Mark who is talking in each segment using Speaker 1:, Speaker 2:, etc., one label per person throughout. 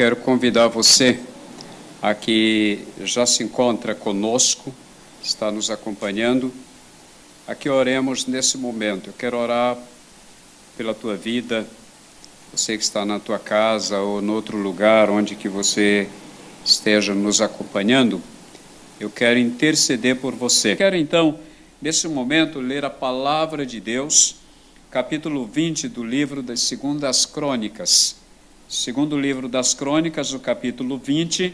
Speaker 1: quero convidar você a que já se encontra conosco, está nos acompanhando, a que oremos nesse momento. Eu quero orar pela tua vida, você que está na tua casa ou em outro lugar onde que você esteja nos acompanhando, eu quero interceder por você. Quero então, nesse momento, ler a palavra de Deus, capítulo 20 do livro das Segundas Crônicas. Segundo livro das Crônicas, o capítulo 20,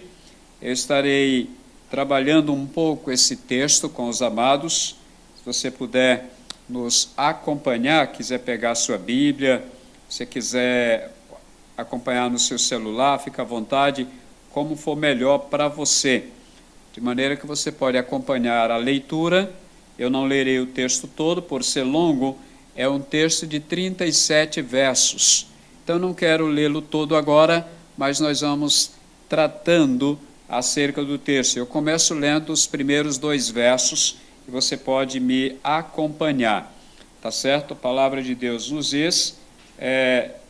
Speaker 1: eu estarei trabalhando um pouco esse texto com os amados. Se você puder nos acompanhar, quiser pegar a sua Bíblia, se quiser acompanhar no seu celular, fica à vontade, como for melhor para você. De maneira que você pode acompanhar a leitura. Eu não lerei o texto todo, por ser longo, é um texto de 37 versos. Então, não quero lê-lo todo agora, mas nós vamos tratando acerca do texto. Eu começo lendo os primeiros 2 versos e você pode me acompanhar. Tá certo? A palavra de Deus nos diz,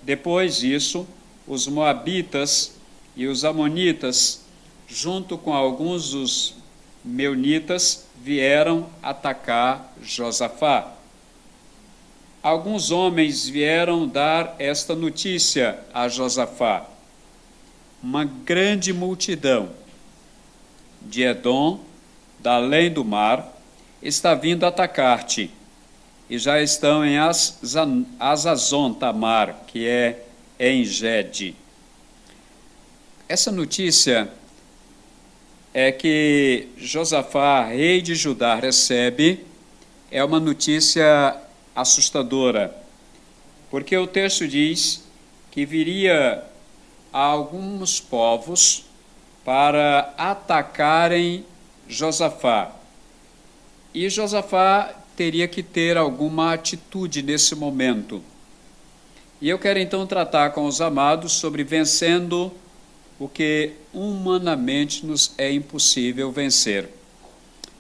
Speaker 1: depois disso, os moabitas e os amonitas, junto com alguns dos meunitas, vieram atacar Josafá. Alguns homens vieram dar esta notícia a Josafá. Uma grande multidão de Edom, da além do mar, está vindo atacar-te, e já estão em Azazon Tamar, que é En-Gedi. Essa notícia é que Josafá, rei de Judá, recebe, é uma notícia assustadora, porque o texto diz que viria a alguns povos para atacarem Josafá. E Josafá teria que ter alguma atitude nesse momento. E eu quero então tratar com os amados sobre vencendo o que humanamente nos é impossível vencer.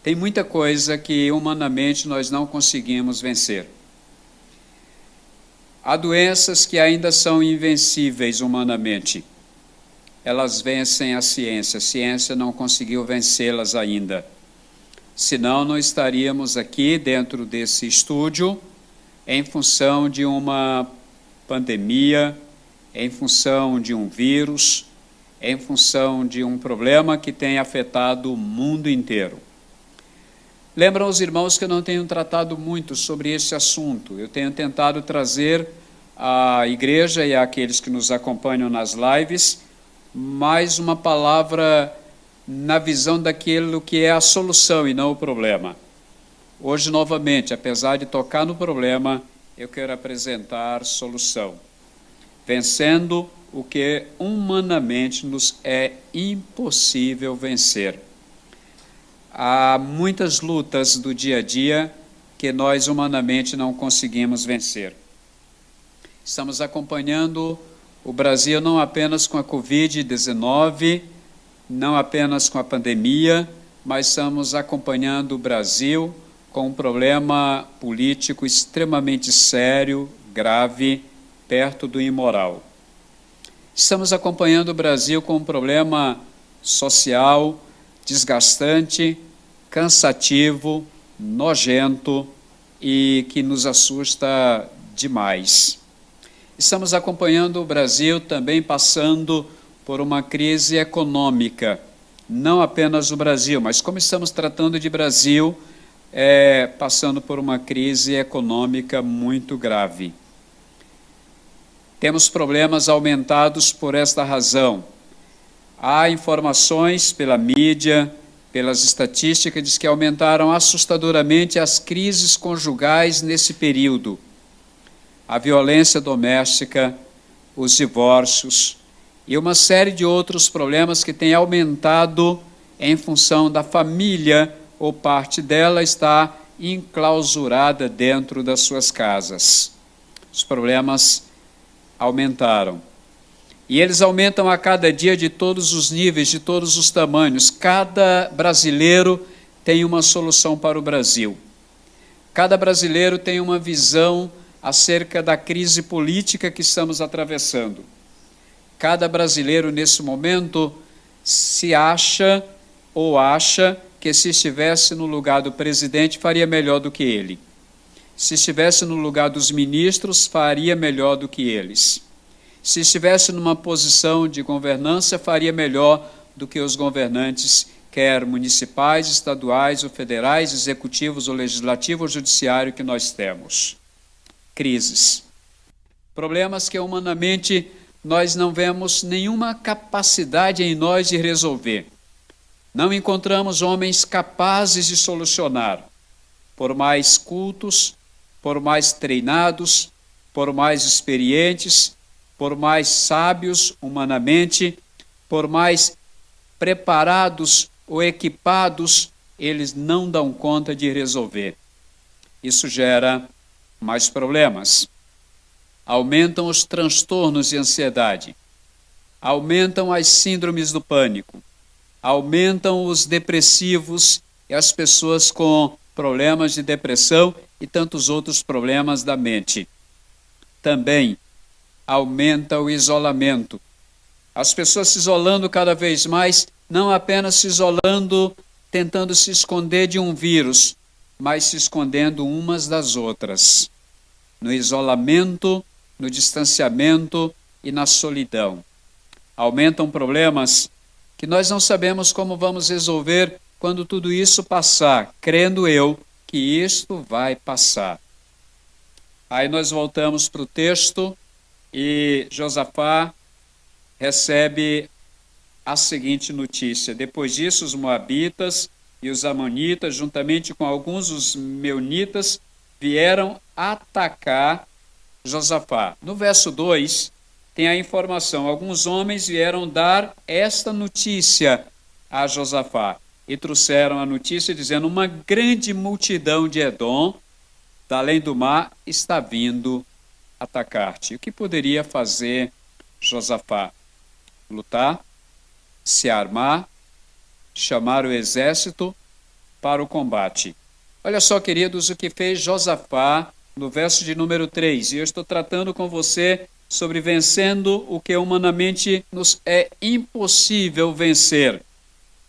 Speaker 1: Tem muita coisa que humanamente nós não conseguimos vencer. Há doenças que ainda são invencíveis humanamente. Elas vencem a ciência não conseguiu vencê-las ainda. Senão, não estaríamos aqui dentro desse estúdio em função de uma pandemia, em função de um vírus, em função de um problema que tem afetado o mundo inteiro. Lembram os irmãos que eu não tenho tratado muito sobre esse assunto. Eu tenho tentado trazer à igreja e àqueles que nos acompanham nas lives mais uma palavra na visão daquilo que é a solução e não o problema. Hoje, novamente, apesar de tocar no problema, eu quero apresentar solução. Vencendo o que humanamente nos é impossível vencer. Há muitas lutas do dia a dia que nós humanamente não conseguimos vencer. Estamos acompanhando o Brasil não apenas com a Covid-19, não apenas com a pandemia, mas estamos acompanhando o Brasil com um problema político extremamente sério, grave, perto do imoral. Estamos acompanhando o Brasil com um problema social desgastante, cansativo, nojento e que nos assusta demais. Estamos acompanhando o Brasil também passando por uma crise econômica, não apenas o Brasil, mas como estamos tratando de Brasil, passando por uma crise econômica muito grave. Temos problemas aumentados por esta razão. Há informações pela mídia, pelas estatísticas, diz que aumentaram assustadoramente as crises conjugais nesse período. A violência doméstica, os divórcios e uma série de outros problemas que têm aumentado em função da família ou parte dela estar enclausurada dentro das suas casas. Os problemas aumentaram. E eles aumentam a cada dia de todos os níveis, de todos os tamanhos. Cada brasileiro tem uma solução para o Brasil. Cada brasileiro tem uma visão acerca da crise política que estamos atravessando. Cada brasileiro, nesse momento, se acha ou acha que se estivesse no lugar do presidente, faria melhor do que ele. Se estivesse no lugar dos ministros, faria melhor do que eles. Se estivesse numa posição de governança, faria melhor do que os governantes, quer municipais, estaduais ou federais, executivos ou legislativo ou judiciário que nós temos. Crises. Problemas que humanamente nós não vemos nenhuma capacidade em nós de resolver. Não encontramos homens capazes de solucionar, por mais cultos, por mais treinados, por mais experientes, por mais sábios humanamente, por mais preparados ou equipados, eles não dão conta de resolver. Isso gera mais problemas. Aumentam os transtornos de ansiedade, aumentam as síndromes do pânico, aumentam os depressivos e as pessoas com problemas de depressão e tantos outros problemas da mente. Também aumenta o isolamento. As pessoas se isolando cada vez mais, não apenas se isolando, tentando se esconder de um vírus, mas se escondendo umas das outras. No isolamento, no distanciamento e na solidão. Aumentam problemas que nós não sabemos como vamos resolver quando tudo isso passar, crendo eu que isto vai passar. Aí nós voltamos para o texto e Josafá recebe a seguinte notícia. Depois disso, os moabitas e os amonitas, juntamente com alguns dos meunitas, vieram atacar Josafá. No verso 2, tem a informação: alguns homens vieram dar esta notícia a Josafá e trouxeram a notícia dizendo: uma grande multidão de Edom, da além do mar, está vindo atacar-te. O que poderia fazer Josafá? Lutar, se armar, chamar o exército para o combate. Olha só, queridos, o que fez Josafá no verso de número 3. E eu estou tratando com você sobre vencendo o que humanamente nos é impossível vencer.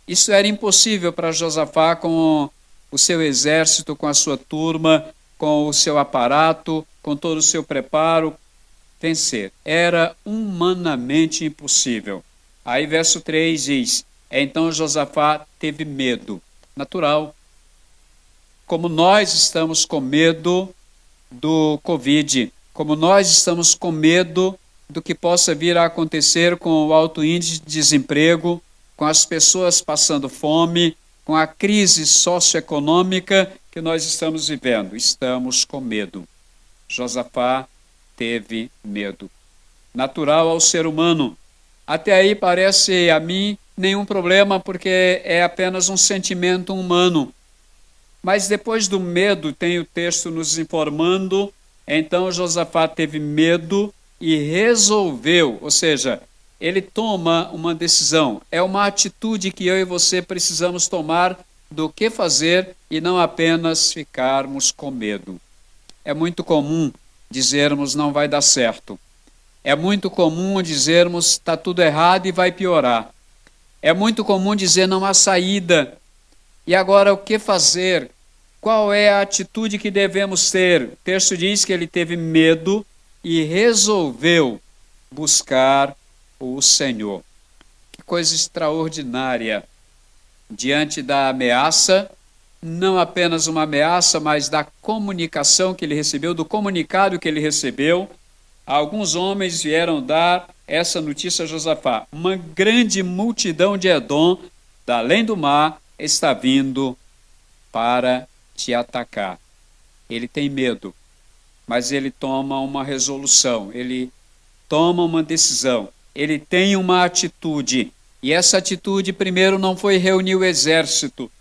Speaker 1: Isso era impossível para Josafá com o seu exército, com a sua turma, com o seu aparato, com todo o seu preparo, vencer. Era humanamente impossível. Aí verso 3 diz: então Josafá teve medo. Natural. Como nós estamos com medo do Covid, como nós estamos com medo do que possa vir a acontecer com o alto índice de desemprego, com as pessoas passando fome, com a crise socioeconômica que nós estamos vivendo. Estamos com medo. Josafá teve medo. Natural ao ser humano. Até aí parece a mim nenhum problema, porque é apenas um sentimento humano. Mas depois do medo, tem o texto nos informando, então Josafá teve medo e resolveu, ou seja, ele toma uma decisão. É uma atitude que eu e você precisamos tomar do que fazer e não apenas ficarmos com medo. É muito comum dizermos não vai dar certo. É muito comum dizermos está tudo errado e vai piorar. É muito comum dizer não há saída. E agora o que fazer? Qual é a atitude que devemos ter? O texto diz que ele teve medo e resolveu buscar o Senhor. Que coisa extraordinária. Diante da ameaça, não apenas uma ameaça, mas da comunicação que ele recebeu, do comunicado que ele recebeu, alguns homens vieram dar essa notícia a Josafá: uma grande multidão de Edom, da além do mar, está vindo para te atacar. Ele tem medo, mas ele toma uma resolução, ele toma uma decisão, ele tem uma atitude. E essa atitude, primeiro, não foi reunir o exército.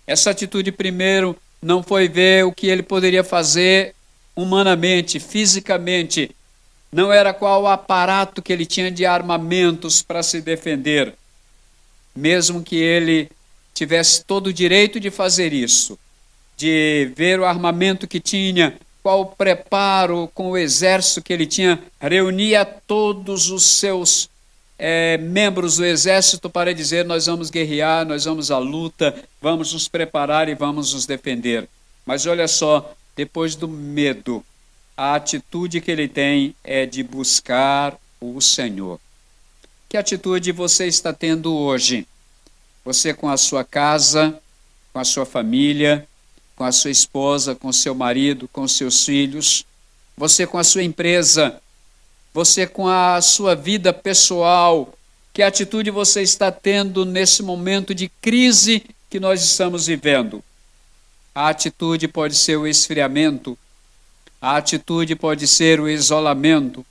Speaker 1: Essa atitude, primeiro, não foi ver o que ele poderia fazer humanamente, fisicamente. Não era qual o aparato que ele tinha de armamentos para se defender. Mesmo que ele tivesse todo o direito de fazer isso, de ver o armamento que tinha, qual o preparo com o exército que ele tinha, reunia todos os seus membros do exército para dizer: nós vamos guerrear, nós vamos à luta, vamos nos preparar e vamos nos defender. Mas olha só, depois do medo, a atitude que ele tem é de buscar o Senhor. Que atitude você está tendo hoje? Você com a sua casa, com a sua família, com a sua esposa, com o seu marido, com os seus filhos, você com a sua empresa, você com a sua vida pessoal, que atitude você está tendo nesse momento de crise que nós estamos vivendo? A atitude pode ser o esfriamento, a atitude pode ser o isolamento,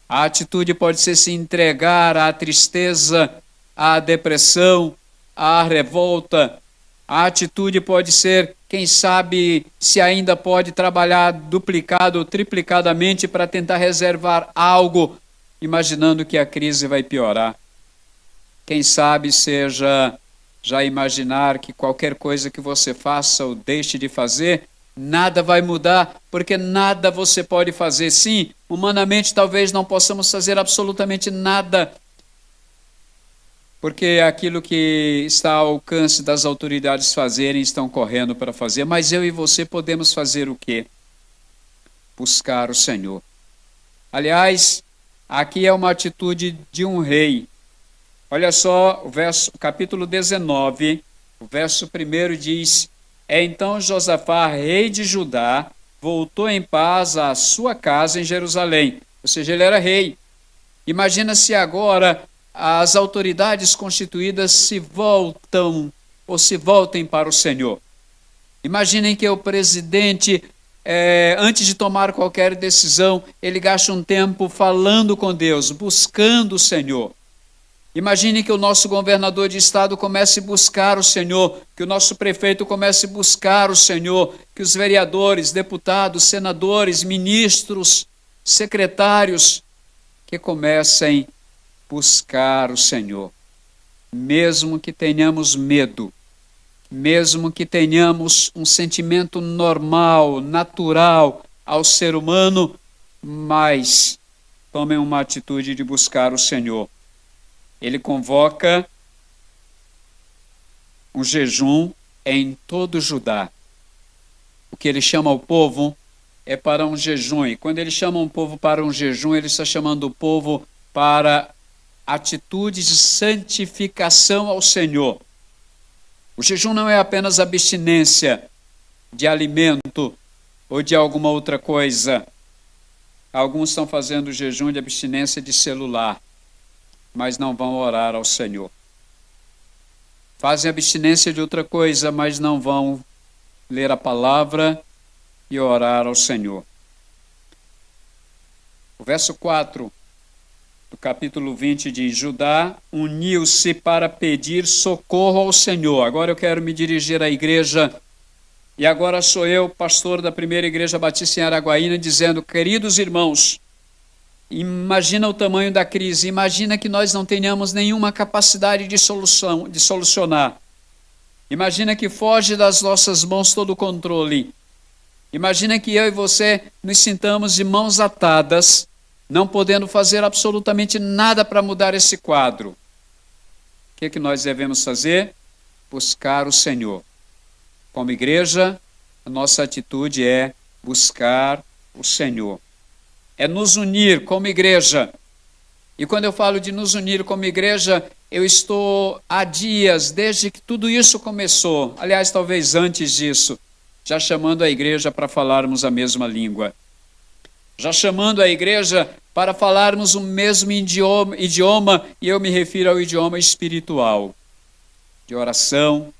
Speaker 1: a atitude pode ser se entregar à tristeza, à depressão, à revolta. A atitude pode ser, quem sabe, se ainda pode trabalhar duplicado ou triplicadamente para tentar reservar algo, imaginando que a crise vai piorar. Quem sabe seja já imaginar que qualquer coisa que você faça ou deixe de fazer, nada vai mudar, porque nada você pode fazer. Sim, humanamente talvez não possamos fazer absolutamente nada, porque aquilo que está ao alcance das autoridades fazerem, estão correndo para fazer. Mas eu e você podemos fazer o quê? Buscar o Senhor. Aliás, aqui é uma atitude de um rei. Olha só, o capítulo 19, o verso 1 diz: então Josafá, rei de Judá, voltou em paz à sua casa em Jerusalém. Ou seja, ele era rei. Imagina se agora as autoridades constituídas se voltem para o Senhor. Imaginem que o presidente, antes de tomar qualquer decisão, ele gasta um tempo falando com Deus, buscando o Senhor. Imagine que o nosso governador de estado comece a buscar o Senhor, que o nosso prefeito comece a buscar o Senhor, que os vereadores, deputados, senadores, ministros, secretários, que comecem a buscar o Senhor. Mesmo que tenhamos medo, mesmo que tenhamos um sentimento normal, natural ao ser humano, mas tomem uma atitude de buscar o Senhor. Ele convoca um jejum em todo Judá. O que ele chama o povo é para um jejum. E quando ele chama um povo para um jejum, ele está chamando o povo para atitudes de santificação ao Senhor. O jejum não é apenas abstinência de alimento ou de alguma outra coisa. Alguns estão fazendo jejum de abstinência de celular, mas não vão orar ao Senhor. Fazem abstinência de outra coisa, mas não vão ler a palavra e orar ao Senhor. O verso 4 do capítulo 20 diz: Judá uniu-se para pedir socorro ao Senhor. Agora eu quero me dirigir à igreja, e agora sou eu, pastor da primeira igreja batista em Araguaína, dizendo: queridos irmãos, imagina o tamanho da crise, imagina que nós não tenhamos nenhuma capacidade de solucionar. Imagina que foge das nossas mãos todo o controle. Imagina que eu e você nos sintamos de mãos atadas, não podendo fazer absolutamente nada para mudar esse quadro. O que nós devemos fazer? Buscar o Senhor. Como igreja, a nossa atitude é buscar o Senhor. É nos unir como igreja. E quando eu falo de nos unir como igreja, eu estou há dias, desde que tudo isso começou, aliás, talvez antes disso, já chamando a igreja para falarmos a mesma língua. Já chamando a igreja para falarmos o mesmo idioma, e eu me refiro ao idioma espiritual, de oração,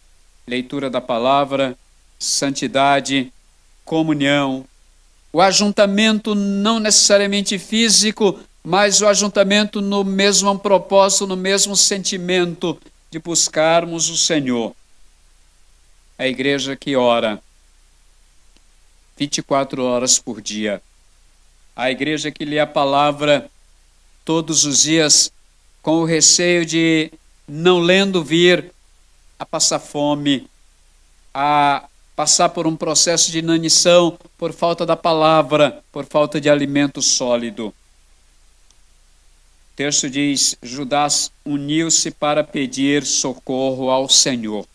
Speaker 1: leitura da palavra, santidade, comunhão, o ajuntamento não necessariamente físico, mas o ajuntamento no mesmo propósito, no mesmo sentimento de buscarmos o Senhor. A igreja que ora 24 horas por dia. A igreja que lê a palavra todos os dias, com o receio de, não lendo, vir a passar fome, a passar por um processo de inanição por falta da palavra, por falta de alimento sólido. O texto diz: Judá uniu-se para pedir socorro ao Senhor.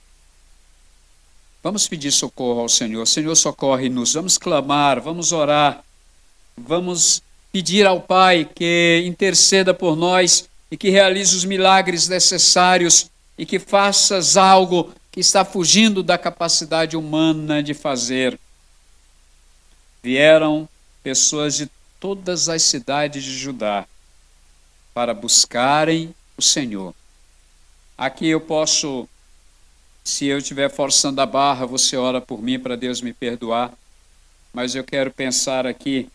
Speaker 1: Vamos pedir socorro ao Senhor. Senhor, socorre-nos. Vamos clamar, vamos orar, vamos pedir ao Pai que interceda por nós e que realize os milagres necessários e que faças algo que está fugindo da capacidade humana de fazer. Vieram pessoas de todas as cidades de Judá para buscarem o Senhor. Aqui eu posso, se eu estiver forçando a barra, você ora por mim para Deus me perdoar, mas eu quero pensar aqui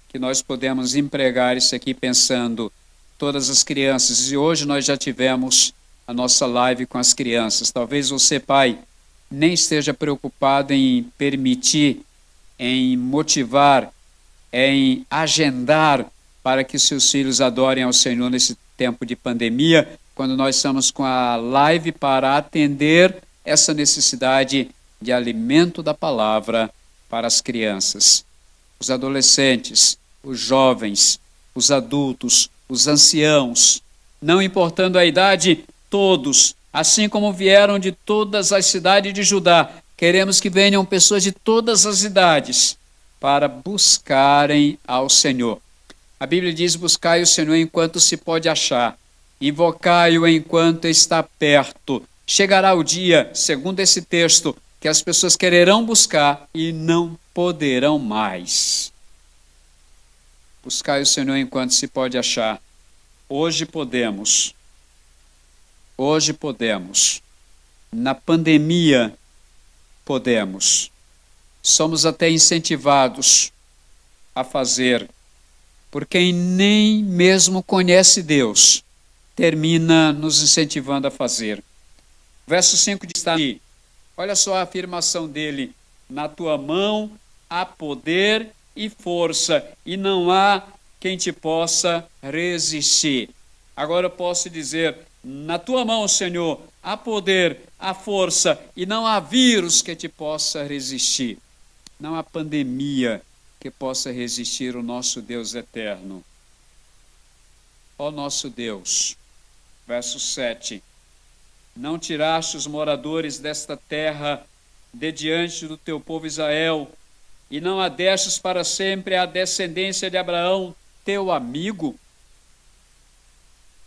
Speaker 1: que nós podemos empregar isso aqui pensando todas as crianças, e hoje nós já tivemos a nossa live com as crianças. Talvez você, pai, nem esteja preocupado em permitir, em motivar, em agendar para que seus filhos adorem ao Senhor nesse tempo de pandemia, quando nós estamos com a live para atender essa necessidade de alimento da palavra para as crianças, os adolescentes, os jovens, os adultos, os anciãos, não importando a idade, todos, assim como vieram de todas as cidades de Judá, queremos que venham pessoas de todas as idades para buscarem ao Senhor. A Bíblia diz: buscai o Senhor enquanto se pode achar, invocai-o enquanto está perto. Chegará o dia, segundo esse texto, que as pessoas quererão buscar e não poderão mais. Buscai o Senhor enquanto se pode achar. Hoje podemos. Hoje podemos. Na pandemia podemos. Somos até incentivados a fazer. Por quem nem mesmo conhece Deus, termina nos incentivando a fazer. Verso 5 diz ali, olha só a afirmação dele: na tua mão há poder e força, e não há quem te possa resistir. Agora eu posso dizer: na tua mão, Senhor, há poder, há força, e não há vírus que te possa resistir. Não há pandemia que possa resistir o nosso Deus eterno. Ó nosso Deus, verso 7, não tiraste os moradores desta terra de diante do teu povo Israel, e não a destes para sempre a descendência de Abraão, teu amigo?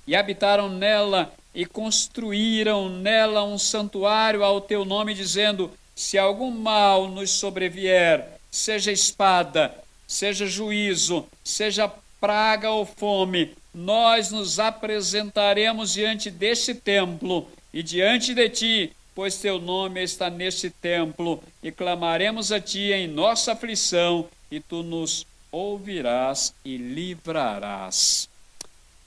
Speaker 1: E habitaram nela e construíram nela um santuário ao teu nome, dizendo: se algum mal nos sobrevier, seja espada, seja juízo, seja praga ou fome, nós nos apresentaremos diante deste templo e diante de ti, pois teu nome está neste templo, e clamaremos a ti em nossa aflição, e tu nos ouvirás e livrarás.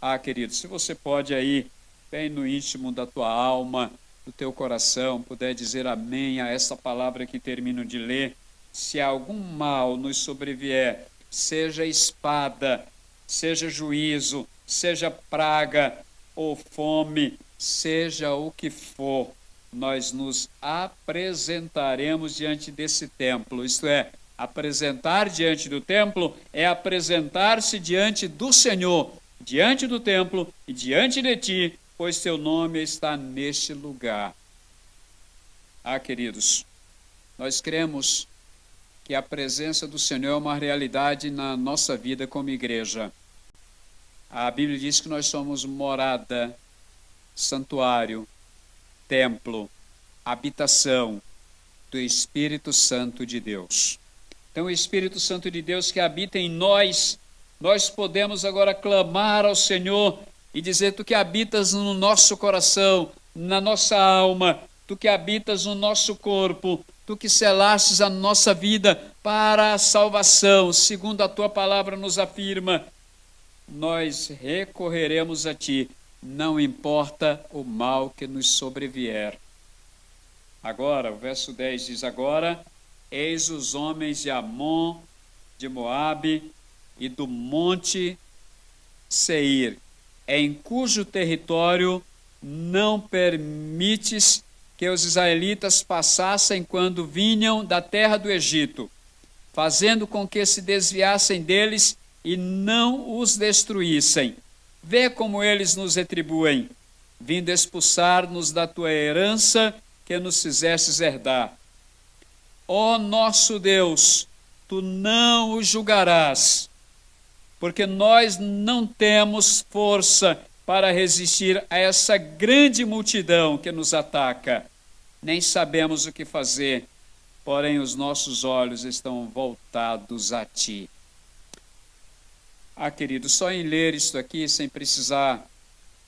Speaker 1: Ah, querido, se você pode aí, bem no íntimo da tua alma, do teu coração, puder dizer amém a essa palavra que termino de ler: se algum mal nos sobrevier, seja espada, seja juízo, seja praga ou fome, seja o que for, nós nos apresentaremos diante desse templo. Isto é, apresentar diante do templo é apresentar-se diante do Senhor, diante do templo e diante de ti, pois teu nome está neste lugar. Ah, queridos, nós cremos que a presença do Senhor é uma realidade na nossa vida como igreja. A Bíblia diz que nós somos morada, santuário, templo, habitação do Espírito Santo de Deus. Então, o Espírito Santo de Deus que habita em nós, nós podemos agora clamar ao Senhor e dizer: tu que habitas no nosso coração, na nossa alma, tu que habitas no nosso corpo, tu que selastes a nossa vida para a salvação, segundo a tua palavra nos afirma, nós recorreremos a ti, não importa o mal que nos sobrevier. Agora, o verso 10 diz: agora, eis os homens de Amon, de Moabe e do monte Seir, em cujo território não permites que os israelitas passassem quando vinham da terra do Egito, fazendo com que se desviassem deles e não os destruíssem. Vê como eles nos retribuem, vindo expulsar-nos da tua herança que nos fizestes herdar. Ó nosso Deus, tu não os julgarás, porque nós não temos força para resistir a essa grande multidão que nos ataca. Nem sabemos o que fazer, porém os nossos olhos estão voltados a ti. Querido, só em ler isto aqui, sem precisar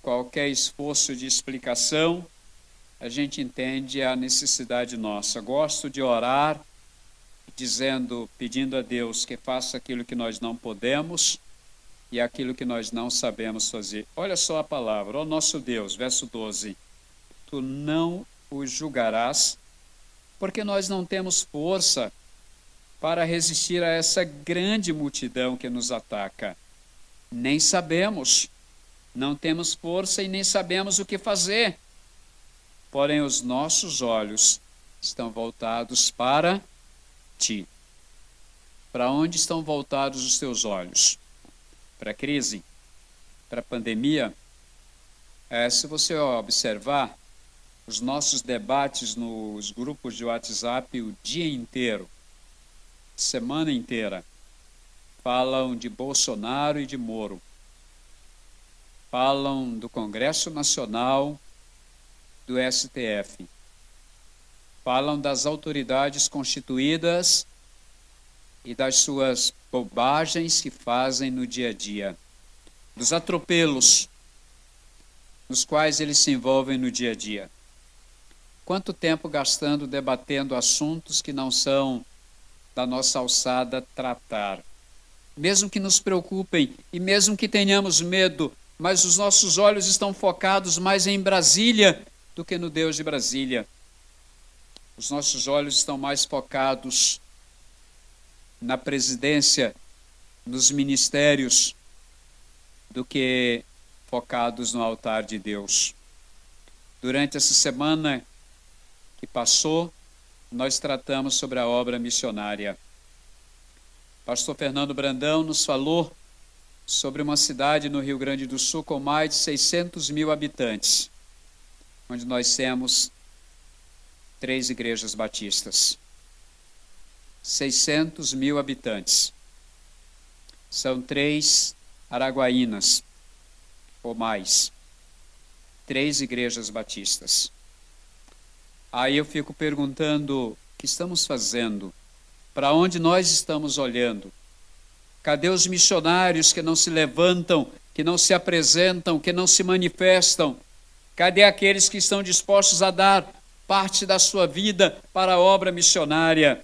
Speaker 1: qualquer esforço de explicação, a gente entende a necessidade nossa. Gosto de orar, pedindo a Deus que faça aquilo que nós não podemos e aquilo que nós não sabemos fazer. Olha só a palavra, ó nosso Deus, verso 12. Tu não os julgarás, porque nós não temos força para resistir a essa grande multidão que nos ataca. Nem sabemos, não temos força e nem sabemos o que fazer. Porém, os nossos olhos estão voltados para ti. Para onde estão voltados os teus olhos? Para a crise? Para a pandemia? Se você observar, os nossos debates nos grupos de WhatsApp o dia inteiro, semana inteira, falam de Bolsonaro e de Moro. Falam do Congresso Nacional, do STF. Falam das autoridades constituídas e das suas bobagens que fazem no dia a dia. Dos atropelos nos quais eles se envolvem no dia a dia. Quanto tempo gastando debatendo assuntos que não são da nossa alçada tratar. Mesmo que nos preocupem e mesmo que tenhamos medo, mas os nossos olhos estão focados mais em Brasília do que no Deus de Brasília. Os nossos olhos estão mais focados na presidência, nos ministérios, do que focados no altar de Deus. Durante essa semana que passou, nós tratamos sobre a obra missionária. Pastor Fernando Brandão nos falou sobre uma cidade no Rio Grande do Sul com mais de 600 mil habitantes, onde nós temos 3 igrejas batistas. 600 mil habitantes. São 3 Araguainas, ou mais. 3 igrejas batistas. Aí eu fico perguntando, o que estamos fazendo? Para onde nós estamos olhando? Cadê os missionários que não se levantam, que não se apresentam, que não se manifestam? Cadê aqueles que estão dispostos a dar parte da sua vida para a obra missionária?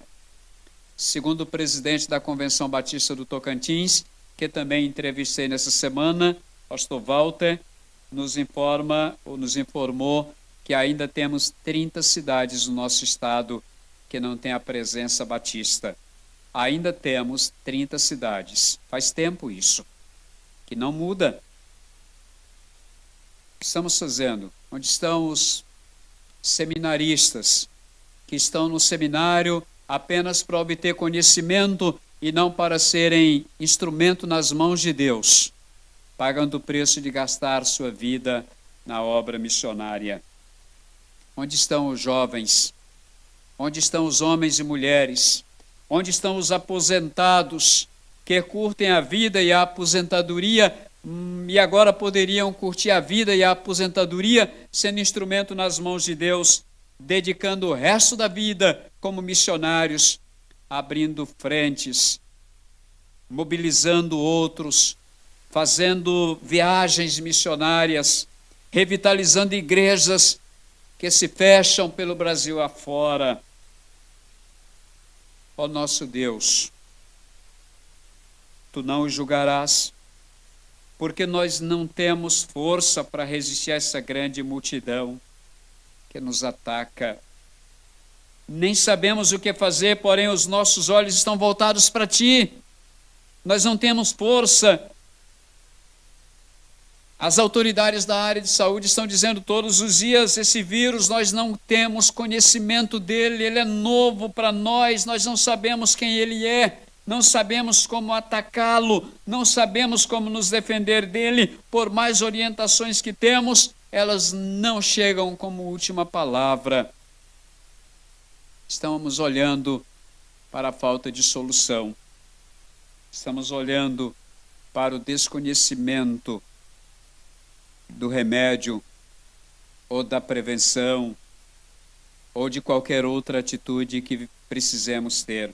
Speaker 1: Segundo o presidente da Convenção Batista do Tocantins, que também entrevistei nessa semana, pastor Walter, nos informou que ainda temos 30 cidades no nosso estado que não tem a presença batista. Ainda temos 30 cidades. Faz tempo isso, que não muda. O que estamos fazendo? Onde estão os seminaristas que estão no seminário apenas para obter conhecimento e não para serem instrumento nas mãos de Deus, pagando o preço de gastar sua vida na obra missionária? Onde estão os jovens? Onde estão os homens e mulheres? Onde estão os aposentados que curtem a vida e a aposentadoria e agora poderiam curtir a vida e a aposentadoria sendo instrumento nas mãos de Deus, dedicando o resto da vida como missionários, abrindo frentes, mobilizando outros, fazendo viagens missionárias, revitalizando igrejas que se fecham pelo Brasil afora. Ó nosso Deus, tu não os julgarás, porque nós não temos força para resistir a essa grande multidão que nos ataca. Nem sabemos o que fazer, porém os nossos olhos estão voltados para ti. Nós não temos força. As autoridades da área de saúde estão dizendo todos os dias, esse vírus, nós não temos conhecimento dele, ele é novo para nós não sabemos quem ele é, não sabemos como atacá-lo, não sabemos como nos defender dele, por mais orientações que temos, elas não chegam como última palavra. Estamos olhando para a falta de solução. Estamos olhando para o desconhecimento do remédio, ou da prevenção, ou de qualquer outra atitude que precisemos ter.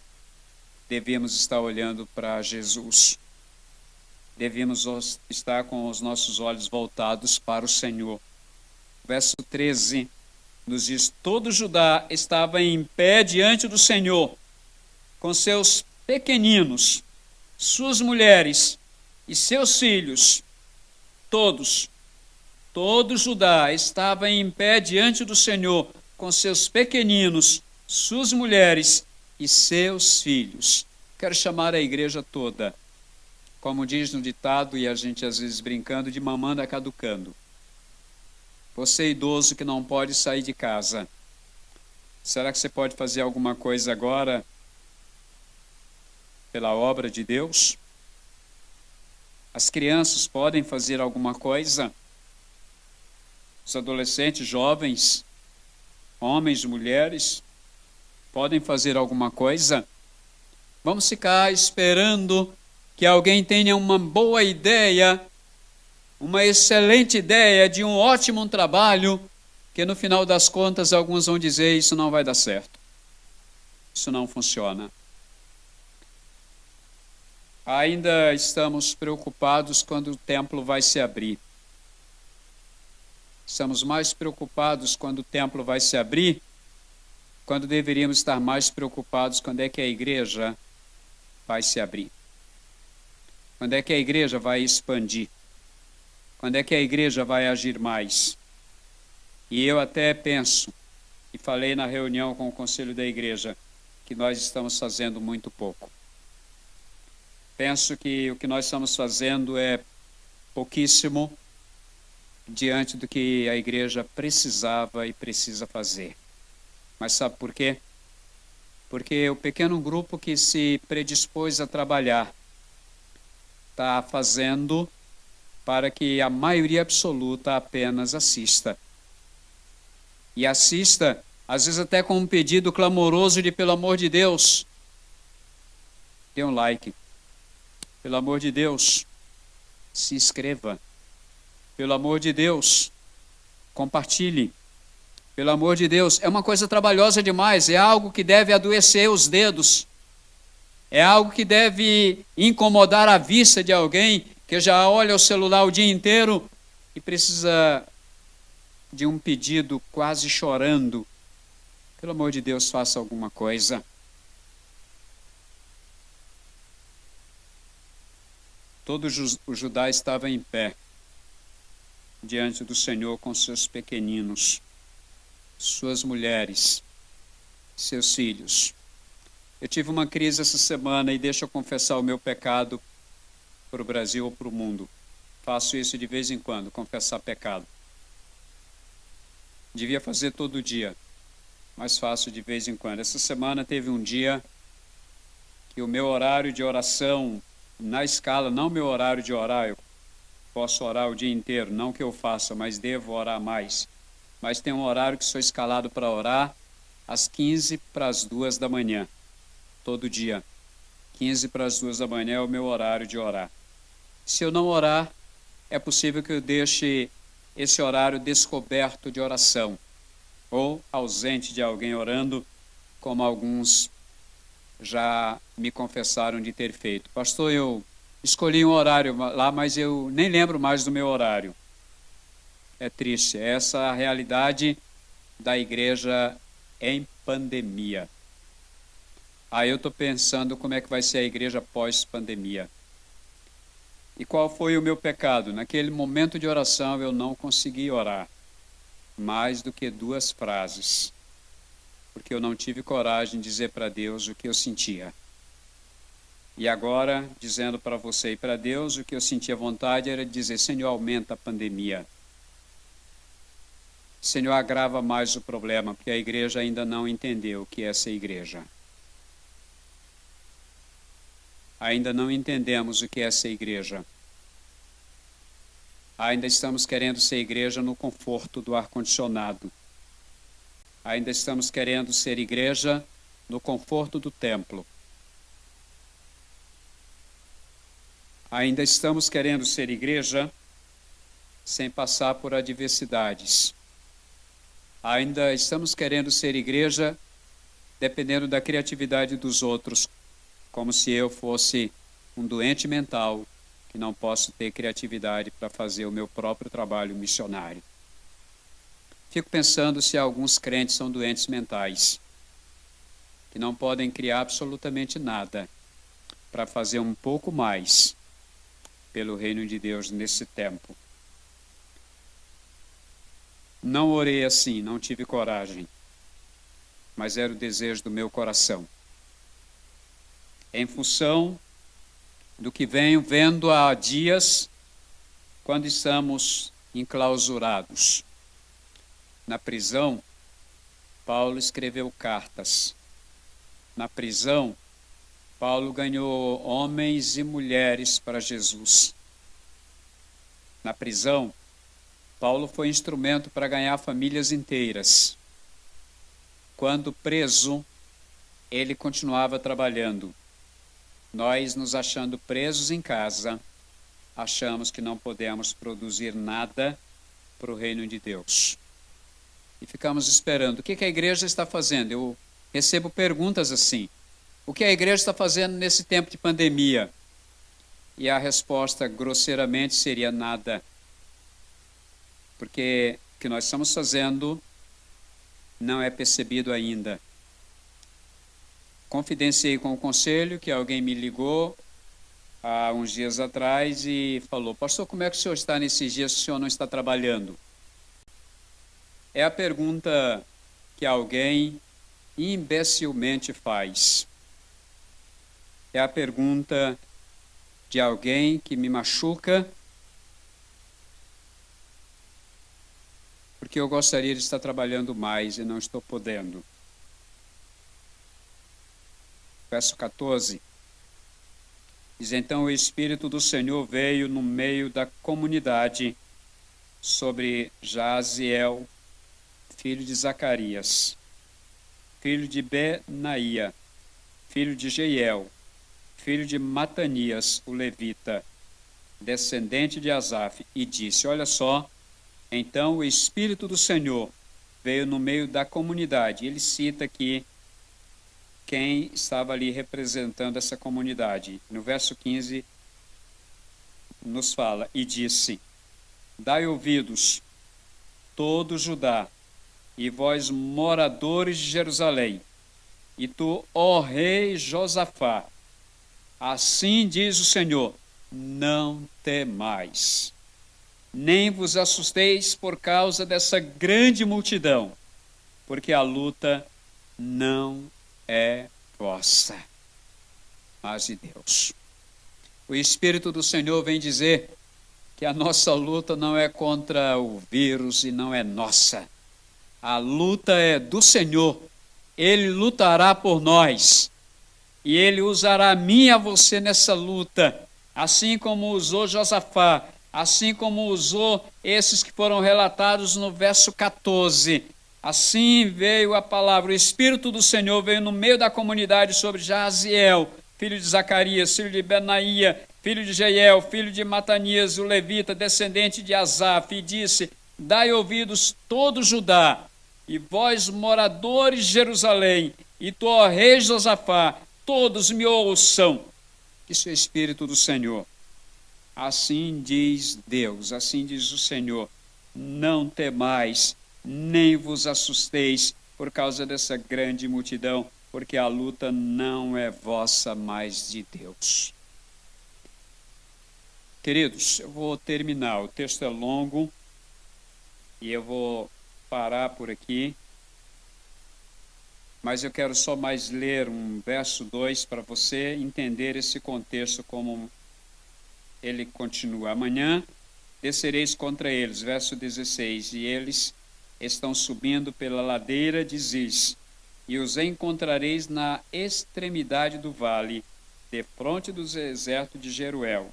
Speaker 1: Devemos estar olhando para Jesus. Devemos estar com os nossos olhos voltados para o Senhor. Verso 13 nos diz: todo Judá estava em pé diante do Senhor, com seus pequeninos, suas mulheres e seus filhos, todo Judá estava em pé diante do Senhor, com seus pequeninos, suas mulheres e seus filhos. Quero chamar a igreja toda, como diz no ditado, e a gente às vezes brincando, de mamando a caducando. Você idoso que não pode sair de casa, será que você pode fazer alguma coisa agora pela obra de Deus? As crianças podem fazer alguma coisa? Os adolescentes, jovens, homens, mulheres, podem fazer alguma coisa? Vamos ficar esperando que alguém tenha uma boa ideia, uma excelente ideia de um ótimo trabalho, que no final das contas alguns vão dizer: isso não vai dar certo, isso não funciona. Ainda estamos preocupados quando o templo vai se abrir. Estamos mais preocupados quando o templo vai se abrir, quando deveríamos estar mais preocupados quando é que a igreja vai se abrir. Quando é que a igreja vai expandir? Quando é que a igreja vai agir mais? E eu até penso, e falei na reunião com o conselho da igreja, que nós estamos fazendo muito pouco. Penso que o que nós estamos fazendo é pouquíssimo diante do que a igreja precisava e precisa fazer. Mas sabe por quê? Porque o pequeno grupo que se predispôs a trabalhar está fazendo para que a maioria absoluta apenas assista. E assista, às vezes até com um pedido clamoroso de: pelo amor de Deus, dê um like. Pelo amor de Deus, se inscreva. Pelo amor de Deus, compartilhe. Pelo amor de Deus, é uma coisa trabalhosa demais, é algo que deve adoecer os dedos, é algo que deve incomodar a vista de alguém que já olha o celular o dia inteiro e precisa de um pedido quase chorando: pelo amor de Deus, faça alguma coisa. Todo o Judá estava em pé diante do Senhor com seus pequeninos, suas mulheres, seus filhos. Eu tive uma crise essa semana e deixa eu confessar o meu pecado para o Brasil ou para o mundo. Faço isso de vez em quando, confessar pecado. Devia fazer todo dia, mas faço de vez em quando. Essa semana teve um dia que o meu horário de oração na escala, não meu horário de orar, eu posso orar o dia inteiro, não que eu faça, mas devo orar mais. Mas tem um horário que sou escalado para orar às 1:45 da manhã, todo dia. 1:45 da manhã é o meu horário de orar. Se eu não orar, é possível que eu deixe esse horário descoberto de oração, ou ausente de alguém orando, como alguns já me confessaram de ter feito. Pastor, eu escolhi um horário lá, mas eu nem lembro mais do meu horário. É triste, essa é a realidade da igreja em pandemia. Aí eu estou pensando como é que vai ser a igreja pós-pandemia. E qual foi o meu pecado? Naquele momento de oração eu não consegui orar mais do que 2 frases, porque eu não tive coragem de dizer para Deus o que eu sentia. E agora, dizendo para você e para Deus, o que eu sentia vontade era dizer: Senhor, aumenta a pandemia. Senhor, agrava mais o problema, porque a igreja ainda não entendeu o que é essa igreja. ainda não entendemos o que é ser igreja. Ainda estamos querendo ser igreja no conforto do ar-condicionado. Ainda estamos querendo ser igreja no conforto do templo. Ainda estamos querendo ser igreja sem passar por adversidades. Ainda estamos querendo ser igreja dependendo da criatividade dos outros, como se eu fosse um doente mental que não posso ter criatividade para fazer o meu próprio trabalho missionário. Fico pensando se alguns crentes são doentes mentais, que não podem criar absolutamente nada para fazer um pouco mais pelo reino de Deus nesse tempo. Não orei assim, não tive coragem, mas era o desejo do meu coração. Em função do que venho vendo há dias, quando estamos enclausurados. Na prisão, Paulo escreveu cartas. Na prisão, Paulo ganhou homens e mulheres para Jesus. Na prisão, Paulo foi instrumento para ganhar famílias inteiras. Quando preso, ele continuava trabalhando. Nós, nos achando presos em casa, achamos que não podemos produzir nada para o reino de Deus. E ficamos esperando. O que a igreja está fazendo? Eu recebo perguntas assim. O que a igreja está fazendo nesse tempo de pandemia? E a resposta, grosseiramente, seria nada. Porque o que nós estamos fazendo não é percebido ainda. Confidenciei com o conselho que alguém me ligou há uns dias atrás e falou: pastor, como é que o senhor está nesses dias se o senhor não está trabalhando? É a pergunta que alguém imbecilmente faz. É a pergunta de alguém que me machuca porque eu gostaria de estar trabalhando mais e não estou podendo. Verso 14, diz: então o Espírito do Senhor veio no meio da comunidade sobre Jaziel, filho de Zacarias, filho de Benaía, filho de Jeiel, filho de Matanias, o levita, descendente de Asaf, e disse, olha só, então o Espírito do Senhor veio no meio da comunidade. Ele cita aqui quem estava ali representando essa comunidade. No verso 15, nos fala, e disse, dai ouvidos, todo Judá, e vós moradores de Jerusalém, e tu, ó rei Josafá, assim diz o Senhor, não temais, nem vos assusteis por causa dessa grande multidão, porque a luta não é vossa, mas de Deus. O Espírito do Senhor vem dizer que a nossa luta não é contra o vírus e não é nossa. A luta é do Senhor. Ele lutará por nós. E Ele usará a mim e a você nessa luta, assim como usou Josafá, assim como usou esses que foram relatados no verso 14. Assim veio a palavra, o Espírito do Senhor veio no meio da comunidade sobre Jaziel, filho de Zacarias, filho de Benaía, filho de Jeiel, filho de Matanias, o levita, descendente de Asaf, e disse, dai ouvidos todo Judá, e vós moradores de Jerusalém, e tu, ó rei Josafá, todos me ouçam. Isso é o Espírito do Senhor. Assim diz Deus, assim diz o Senhor, não temais, nem vos assusteis por causa dessa grande multidão, porque a luta não é vossa, mas de Deus. Queridos, eu vou terminar, o texto é longo e eu vou parar por aqui, mas eu quero só mais ler um verso 2 para você entender esse contexto como ele continua. Amanhã descereis contra eles, verso 16, e eles estão subindo pela ladeira de Ziz, e os encontrareis na extremidade do vale, defronte do deserto de Jeruel.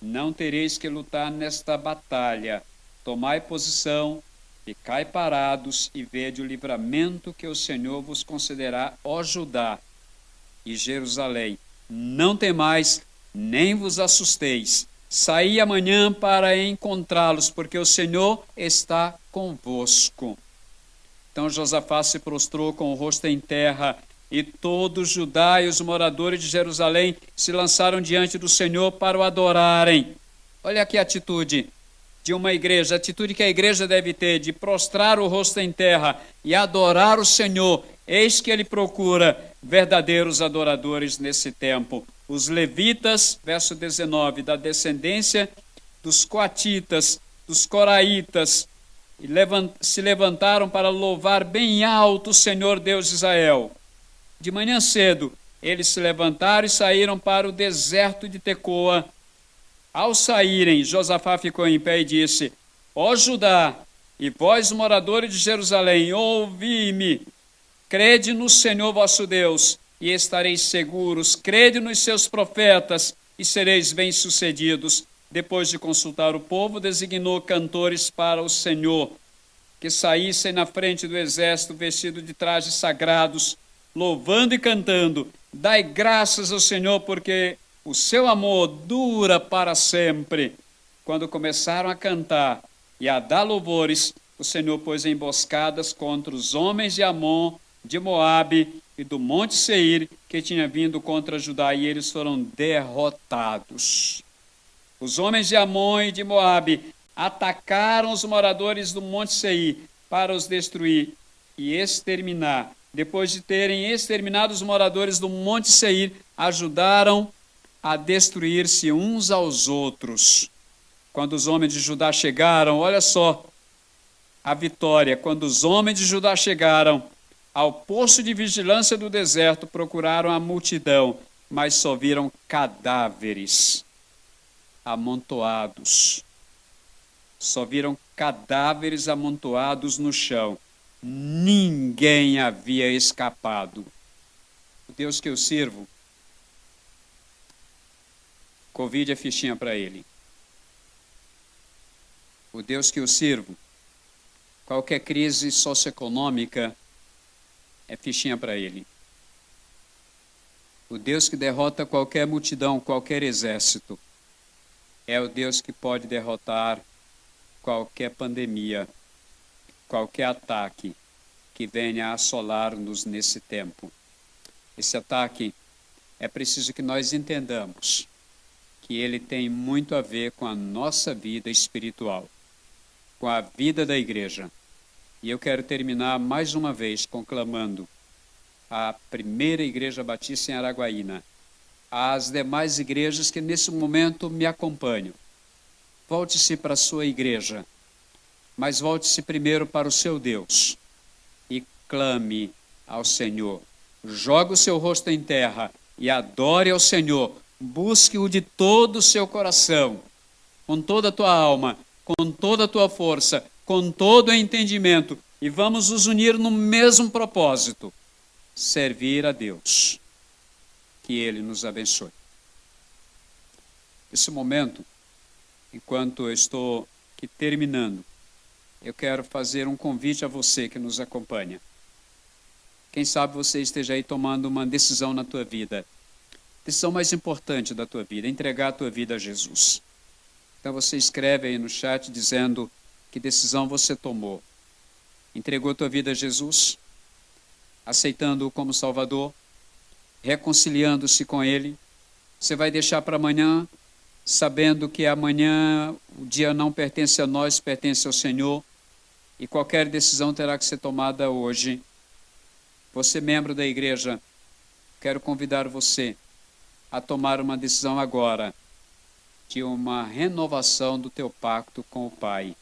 Speaker 1: Não tereis que lutar nesta batalha. Tomai posição, ficai parados e vede o livramento que o Senhor vos concederá, ó Judá e Jerusalém. Não temais, nem vos assusteis. Saí amanhã para encontrá-los, porque o Senhor está convosco. Então Josafá se prostrou com o rosto em terra, e todo Judá e os moradores de Jerusalém se lançaram diante do Senhor para o adorarem. Olha aqui a atitude de uma igreja, a atitude que a igreja deve ter, de prostrar o rosto em terra e adorar o Senhor. Eis que ele procura verdadeiros adoradores nesse tempo. Os levitas, verso 19, da descendência dos coatitas, dos coraitas, se levantaram para louvar bem alto o Senhor Deus de Israel. De manhã cedo, eles se levantaram e saíram para o deserto de Tecoa. Ao saírem, Josafá ficou em pé e disse: Ó Judá, e vós, moradores de Jerusalém, ouvi-me. Crede no Senhor vosso Deus, e estareis seguros. Crede nos seus profetas, e sereis bem-sucedidos. Depois de consultar o povo, designou cantores para o Senhor, que saíssem na frente do exército, vestidos de trajes sagrados, louvando e cantando: Dai graças ao Senhor, porque o seu amor dura para sempre. Quando começaram a cantar e a dar louvores, o Senhor pôs emboscadas contra os homens de Amon, de Moabe e do monte Seir, que tinha vindo contra Judá, e eles foram derrotados. Os homens de Amon e de Moabe atacaram os moradores do monte Seir para os destruir e exterminar. Depois de terem exterminado os moradores do monte Seir, ajudaram a destruir-se uns aos outros. Quando os homens de Judá chegaram, olha só a vitória, quando os homens de Judá chegaram ao posto de vigilância do deserto, procuraram a multidão, mas só viram cadáveres amontoados. Só viram cadáveres amontoados no chão. Ninguém havia escapado. O Deus que eu sirvo, Covid é fichinha para ele. O Deus que eu sirvo, qualquer crise socioeconômica é fichinha para ele. O Deus que derrota qualquer multidão, qualquer exército, é o Deus que pode derrotar qualquer pandemia, qualquer ataque que venha a assolar-nos nesse tempo. Esse ataque, é preciso que nós entendamos que ele tem muito a ver com a nossa vida espiritual, com a vida da igreja. E eu quero terminar mais uma vez conclamando a primeira igreja batista em Araguaína, às demais igrejas que nesse momento me acompanham. Volte-se para a sua igreja, mas volte-se primeiro para o seu Deus e clame ao Senhor. Jogue o seu rosto em terra e adore ao Senhor. Busque-o de todo o seu coração, com toda a tua alma, com toda a tua força, com todo o entendimento, e vamos nos unir no mesmo propósito: servir a Deus. Que Ele nos abençoe. Nesse momento, enquanto eu estou aqui terminando, eu quero fazer um convite a você que nos acompanha. Quem sabe você esteja aí tomando uma decisão na tua vida, decisão mais importante da tua vida, entregar a tua vida a Jesus. Então você escreve aí no chat dizendo que decisão você tomou. Entregou a tua vida a Jesus, aceitando-o como Salvador, reconciliando-se com Ele. Você vai deixar para amanhã, sabendo que amanhã o dia não pertence a nós, pertence ao Senhor, e qualquer decisão terá que ser tomada hoje. Você, membro da igreja, quero convidar você a tomar uma decisão agora de uma renovação do teu pacto com o Pai.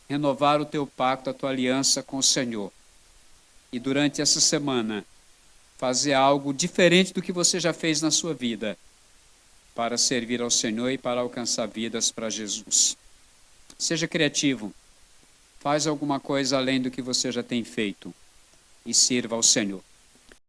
Speaker 1: Renovar o teu pacto, a tua aliança com o Senhor. E durante essa semana, fazer algo diferente do que você já fez na sua vida, para servir ao Senhor e para alcançar vidas para Jesus. Seja criativo. Faz alguma coisa além do que você já tem feito e sirva ao Senhor.